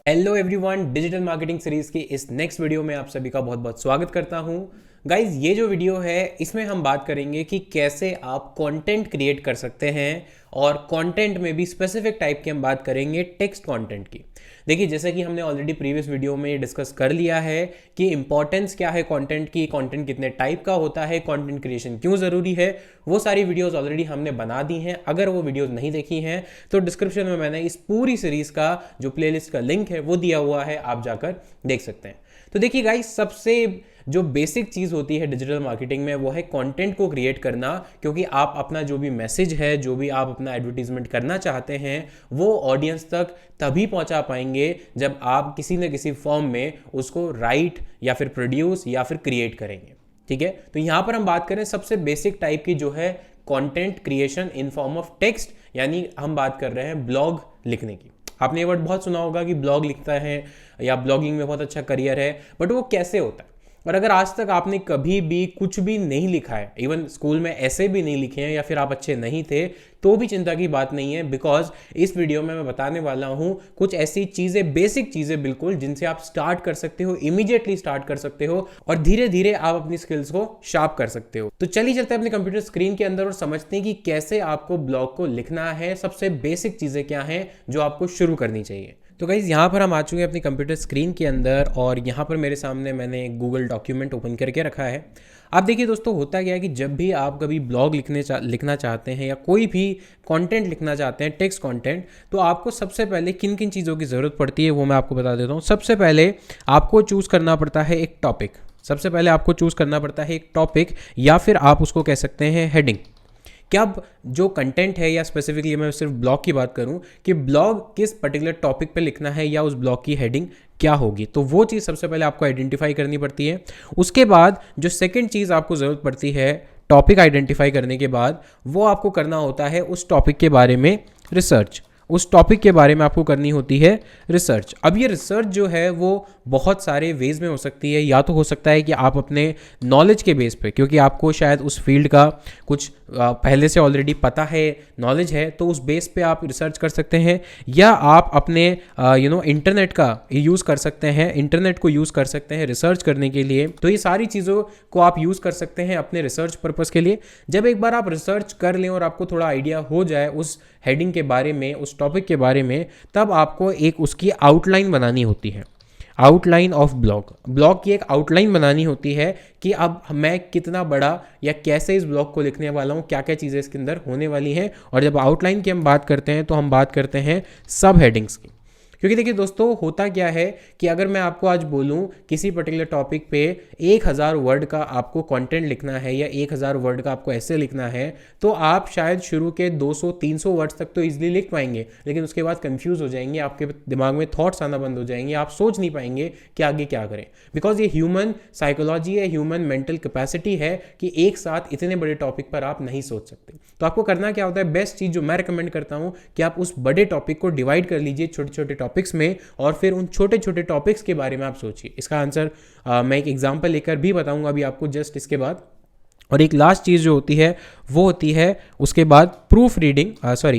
Hello everyone, digital marketing series की इस next video में आप सभी का बहुत बहुत स्वागत करता हूं। गाइज, ये जो वीडियो है इसमें हम बात करेंगे कि कैसे आप कंटेंट क्रिएट कर सकते हैं और कंटेंट में भी स्पेसिफिक टाइप की हम बात करेंगे टेक्स्ट कंटेंट की। देखिए, जैसे कि हमने ऑलरेडी प्रीवियस वीडियो में डिस्कस कर लिया है कि इंपॉर्टेंस क्या है कंटेंट की, कंटेंट कितने टाइप का होता है, कंटेंट क्रिएशन क्यों ज़रूरी है, वो सारी वीडियोस ऑलरेडी हमने बना दी हैं। अगर वो वीडियोस नहीं देखी हैं तो डिस्क्रिप्शन में मैंने इस पूरी सीरीज़ का जो प्लेलिस्ट का लिंक है वो दिया हुआ है, आप जाकर देख सकते हैं। तो देखिए गाइस, सबसे जो बेसिक चीज़ होती है डिजिटल मार्केटिंग में वो है कंटेंट को क्रिएट करना, क्योंकि आप अपना जो भी मैसेज है, जो भी आप अपना एडवर्टीजमेंट करना चाहते हैं, वो ऑडियंस तक तभी पहुंचा पाएंगे जब आप किसी न किसी फॉर्म में उसको राइट या फिर प्रोड्यूस या फिर क्रिएट करेंगे। ठीक है, तो यहां पर हम बात करें सबसे बेसिक टाइप की जो है content creation in form of text, यानी हम बात कर रहे हैं ब्लॉग लिखने की। आपने ये वर्ड बहुत सुना होगा कि ब्लॉग लिखता है या ब्लॉगिंग में बहुत अच्छा करियर है, बट वो कैसे होता है? और अगर आज तक आपने कभी भी कुछ भी नहीं लिखा है, इवन स्कूल में ऐसे भी नहीं लिखे हैं या फिर आप अच्छे नहीं थे, तो भी चिंता की बात नहीं है, बिकॉज इस वीडियो में मैं बताने वाला हूं कुछ ऐसी चीजें, बेसिक चीजें बिल्कुल, जिनसे आप स्टार्ट कर सकते हो, इमीडिएटली स्टार्ट कर सकते हो और धीरे धीरे आप अपनी स्किल्स को शार्प कर सकते हो। तो चलिए चलते हैं अपने कंप्यूटर स्क्रीन के अंदर और समझते हैं कि कैसे आपको ब्लॉग को लिखना है, सबसे बेसिक चीजें क्या हैं जो आपको शुरू करनी चाहिए। तो गाइज, यहाँ पर हम आ चुके हैं अपनी कंप्यूटर स्क्रीन के अंदर और यहाँ पर मेरे सामने मैंने एक गूगल डॉक्यूमेंट ओपन करके रखा है। आप देखिए दोस्तों, होता क्या है कि जब भी आप कभी ब्लॉग लिखना चाहते हैं या कोई भी कंटेंट लिखना चाहते हैं, टेक्स्ट कंटेंट, तो आपको सबसे पहले किन किन चीज़ों की ज़रूरत पड़ती है वो मैं आपको बता देता हूँ। सबसे पहले आपको चूज़ करना पड़ता है एक टॉपिक। सबसे पहले आपको चूज़ करना पड़ता है एक टॉपिक, या फिर आप उसको कह सकते हैं हेडिंग। क्या जो कंटेंट है, या स्पेसिफिकली मैं सिर्फ ब्लॉग की बात करूं कि ब्लॉग किस पर्टिकुलर टॉपिक पे लिखना है या उस ब्लॉग की हेडिंग क्या होगी, तो वो चीज़ सबसे पहले आपको आइडेंटिफाई करनी पड़ती है। उसके बाद जो सेकंड चीज़ आपको ज़रूरत पड़ती है टॉपिक आइडेंटिफाई करने के बाद, वो आपको करना होता है उस टॉपिक के बारे में रिसर्च। उस टॉपिक के बारे में आपको करनी होती है रिसर्च। अब ये रिसर्च जो है वो बहुत सारे वेज में हो सकती है। या तो हो सकता है कि आप अपने नॉलेज के बेस पे, क्योंकि आपको शायद उस फील्ड का कुछ पहले से ऑलरेडी पता है, नॉलेज है, तो उस बेस पे आप रिसर्च कर सकते हैं। या आप अपने इंटरनेट का यूज़ कर सकते हैं, इंटरनेट को यूज़ कर सकते हैं रिसर्च करने के लिए। तो ये सारी चीज़ों को आप यूज़ कर सकते हैं अपने रिसर्च पर्पज़ के लिए। जब एक बार आप रिसर्च कर लें और आपको थोड़ा आइडिया हो जाए उस हेडिंग के बारे में, उस टॉपिक के बारे में, तब आपको एक उसकी आउटलाइन बनानी होती है। आउटलाइन ऑफ ब्लॉग की एक आउटलाइन बनानी होती है कि अब मैं कितना बड़ा या कैसे इस ब्लॉग को लिखने वाला हूँ, क्या क्या चीज़ें इसके अंदर होने वाली हैं। और जब आउटलाइन की हम बात करते हैं तो हम बात करते हैं सब हेडिंग्स की। क्योंकि देखिए दोस्तों, होता क्या है कि अगर मैं आपको आज बोलूं किसी पर्टिकुलर टॉपिक पे 1000 वर्ड का आपको कंटेंट लिखना है या 1000 वर्ड का आपको ऐसे लिखना है, तो आप शायद शुरू के 200-300 वर्ड्स तक तो इजीली लिख पाएंगे, लेकिन उसके बाद कंफ्यूज हो जाएंगे, आपके दिमाग में थॉट्स आना बंद हो जाएंगे, आप सोच नहीं पाएंगे कि आगे क्या करें। बिकॉज ये ह्यूमन साइकोलॉजी है, ह्यूमन मेंटल कैपेसिटी है कि एक साथ इतने बड़े टॉपिक पर आप नहीं सोच सकते। तो आपको करना क्या होता है, बेस्ट चीज़ जो मैं रिकमेंड करता हूँ कि आप उस बड़े टॉपिक को डिवाइड कर लीजिए छोटे छोटे टॉपिक्स में, और फिर उन छोटे छोटे टॉपिक्स के बारे में आप सोचिए। इसका आंसर मैं एक एग्जांपल लेकर भी बताऊंगा अभी आपको जस्ट इसके बाद। और एक लास्ट चीज़ जो होती है वो होती है उसके बाद प्रूफ रीडिंग,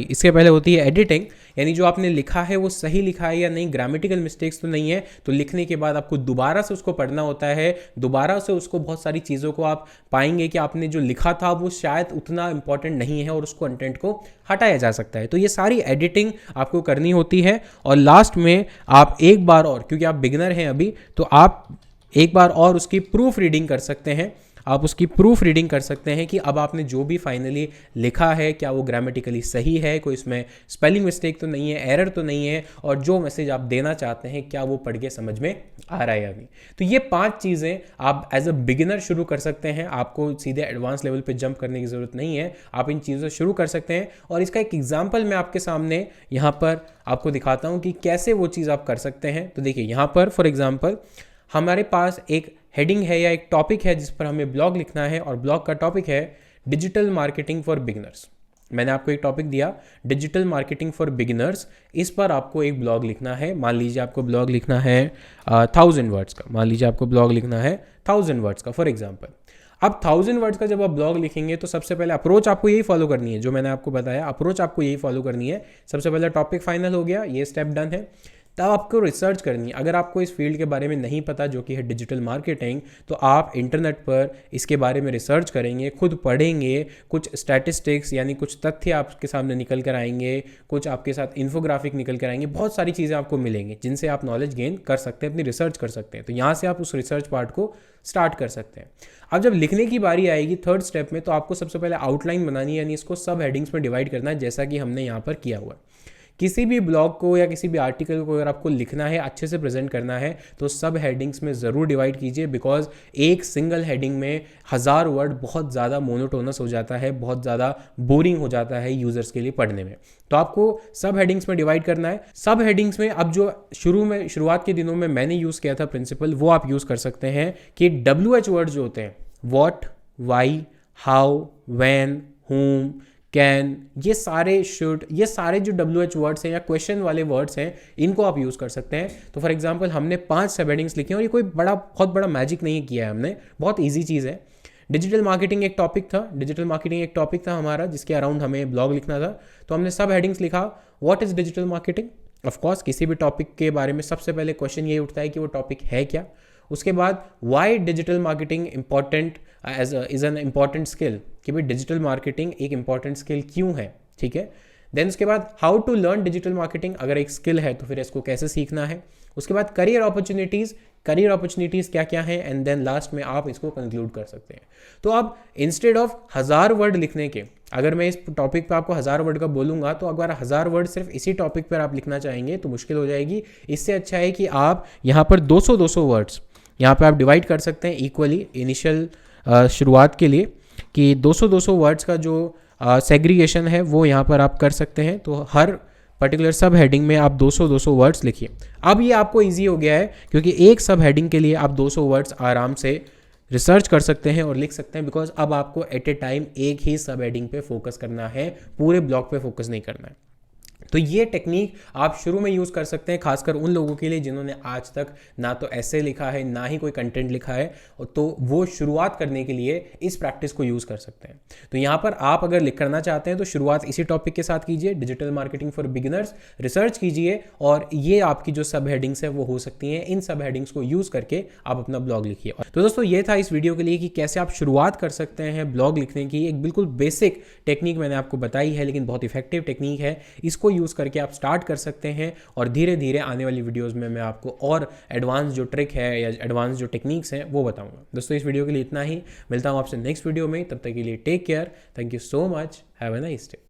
इसके पहले होती है एडिटिंग, यानी जो आपने लिखा है वो सही लिखा है या नहीं, ग्रामेटिकल मिस्टेक्स तो नहीं है। तो लिखने के बाद आपको दोबारा से उसको पढ़ना होता है, दोबारा से उसको बहुत सारी चीज़ों को आप पाएंगे कि आपने जो लिखा था वो शायद उतना इंपॉर्टेंट नहीं है और उस कंटेंट को हटाया जा सकता है। तो ये सारी एडिटिंग आपको करनी होती है। और लास्ट में आप एक बार और, क्योंकि आप बिगिनर हैं अभी, तो आप एक बार और उसकी प्रूफ रीडिंग कर सकते हैं। आप उसकी प्रूफ रीडिंग कर सकते हैं कि अब आपने जो भी फाइनली लिखा है क्या वो ग्रामेटिकली सही है, कोई इसमें स्पेलिंग मिस्टेक तो नहीं है, एरर तो नहीं है, और जो मैसेज आप देना चाहते हैं क्या वो पढ़ के समझ में आ रहा है अभी। तो ये 5 चीज़ें आप एज अ बिगिनर शुरू कर सकते हैं। आपको सीधे एडवांस लेवल पे जंप करने की ज़रूरत नहीं है, आप इन चीज़ों से शुरू कर सकते हैं। और इसका एक एग्जाम्पल मैं आपके सामने यहाँ पर आपको दिखाता हूँ कि कैसे वो चीज़ आप कर सकते हैं। तो देखिए, यहाँ पर फॉर एग्जाम्पल हमारे पास एक हेडिंग है या एक टॉपिक है जिस पर हमें ब्लॉग लिखना है, और ब्लॉग का टॉपिक है डिजिटल मार्केटिंग फॉर बिगिनर्स। मैंने आपको एक टॉपिक दिया डिजिटल मार्केटिंग फॉर बिगिनर्स, इस पर आपको एक ब्लॉग लिखना है। मान लीजिए आपको ब्लॉग लिखना है 1000 वर्ड्स का, मान लीजिए आपको ब्लॉग लिखना है 1000 वर्ड्स का फॉर एग्जाम्पल। अब 1000 वर्ड्स का जब आप ब्लॉग लिखेंगे तो सबसे पहले अप्रोच आपको यही फॉलो करनी है, जो मैंने आपको बताया अप्रोच आपको यही फॉलो करनी है। सबसे पहले टॉपिक फाइनल हो गया, ये स्टेप डन है। तब आपको रिसर्च करनी है। अगर आपको इस फील्ड के बारे में नहीं पता जो कि है डिजिटल मार्केटिंग, तो आप इंटरनेट पर इसके बारे में रिसर्च करेंगे, खुद पढ़ेंगे, कुछ स्टैटिस्टिक्स यानी कुछ तथ्य आपके सामने निकल कर आएंगे, कुछ आपके साथ इन्फोग्राफिक निकल कर आएंगे, बहुत सारी चीज़ें आपको मिलेंगी जिनसे आप नॉलेज गेन कर सकते हैं, अपनी रिसर्च कर सकते हैं। तो यहाँ से आप उस रिसर्च पार्ट को स्टार्ट कर सकते हैं। अब जब लिखने की बारी आएगी थर्ड स्टेप में, तो आपको सबसे पहले आउटलाइन बनानी है, यानी इसको सब हेडिंग्स में डिवाइड करना है, जैसा कि हमने यहाँ पर किया हुआ है। किसी भी ब्लॉग को या किसी भी आर्टिकल को अगर आपको लिखना है, अच्छे से प्रेजेंट करना है, तो सब हेडिंग्स में ज़रूर डिवाइड कीजिए, बिकॉज एक सिंगल हेडिंग में 1000 वर्ड बहुत ज़्यादा मोनोटोनस हो जाता है, बहुत ज़्यादा बोरिंग हो जाता है यूज़र्स के लिए पढ़ने में। तो आपको सब हेडिंग्स में डिवाइड करना है। सब हेडिंग्स में अब जो शुरुआत के दिनों में मैंने यूज़ किया था प्रिंसिपल, वो आप यूज़ कर सकते हैं कि WH वर्ड जो होते हैं, what, why, how, when, whom, can, ये सारे शुड, ये सारे जो WH वर्ड्स हैं या क्वेश्चन वाले वर्ड्स हैं, इनको आप यूज़ कर सकते हैं। तो फॉर एग्जांपल हमने 5 सब हेडिंग्स लिखी हैं और ये कोई बहुत बड़ा मैजिक नहीं किया है हमने, बहुत ईजी चीज़ है। डिजिटल मार्केटिंग एक टॉपिक था हमारा, जिसके अराउंड हमें ब्लॉग लिखना था। तो हमने सब हेडिंग्स लिखा, what is digital marketing. Of course किसी भी टॉपिक के बारे में सबसे पहले क्वेश्चन ये उठता है कि वो टॉपिक है क्या। उसके बाद why digital marketing important is an important skill, कि भाई डिजिटल मार्केटिंग एक इंपॉर्टेंट स्किल क्यों है, ठीक है। देन उसके बाद how to learn digital marketing, अगर एक स्किल है तो फिर इसको कैसे सीखना है। उसके बाद करियर अपॉर्चुनिटीज़ क्या क्या हैं, एंड देन लास्ट में आप इसको कंक्लूड कर सकते हैं। तो अब इंस्टेड ऑफ 1000 वर्ड लिखने के, अगर मैं इस टॉपिक पे आपको 1000 वर्ड का बोलूँगा, तो अगर 1000 वर्ड सिर्फ इसी टॉपिक पर आप लिखना चाहेंगे तो मुश्किल हो जाएगी। इससे अच्छा है कि आप यहाँ पर 200 वर्ड्स यहाँ पे आप डिवाइड कर सकते हैं इक्वली इनिशियल शुरुआत के लिए, कि 200 वर्ड्स का जो सेग्रीगेशन है वो यहाँ पर आप कर सकते हैं। तो हर पर्टिकुलर सब हेडिंग में आप 200 वर्ड्स लिखिए। अब ये आपको इजी हो गया है, क्योंकि एक सब हेडिंग के लिए आप 200 वर्ड्स आराम से रिसर्च कर सकते हैं और लिख सकते हैं, बिकॉज अब आपको एट ए टाइम एक ही सब हेडिंग पे फोकस करना है, पूरे ब्लॉग पे फोकस नहीं करना है। तो ये टेक्निक आप शुरू में यूज़ कर सकते हैं, खासकर उन लोगों के लिए जिन्होंने आज तक ना तो ऐसे लिखा है ना ही कोई कंटेंट लिखा है, तो वो शुरुआत करने के लिए इस प्रैक्टिस को यूज़ कर सकते हैं। तो यहाँ पर आप अगर लिख करना चाहते हैं तो शुरुआत इसी टॉपिक के साथ कीजिए, digital marketing for beginners, research कीजिए, और ये आपकी जो सब हेडिंग्स है वो हो सकती हैं। इन सब हेडिंग्स को यूज़ करके आप अपना ब्लॉग लिखिए। तो दोस्तों ये था इस वीडियो के लिए कि कैसे आप शुरुआत कर सकते हैं ब्लॉग लिखने की। एक बिल्कुल बेसिक टेक्निक मैंने आपको बताई है, लेकिन बहुत इफेक्टिव टेक्निक है। इसको यूज़ करके आप स्टार्ट कर सकते हैं, और धीरे धीरे आने वाली वीडियोस में मैं आपको और एडवांस जो ट्रिक है या एडवांस जो टेक्निक्स हैं वो बताऊंगा। दोस्तों इस वीडियो के लिए इतना ही, मिलता हूं आपसे नेक्स्ट वीडियो में, तब तक के लिए take care, thank you so much, have a nice day.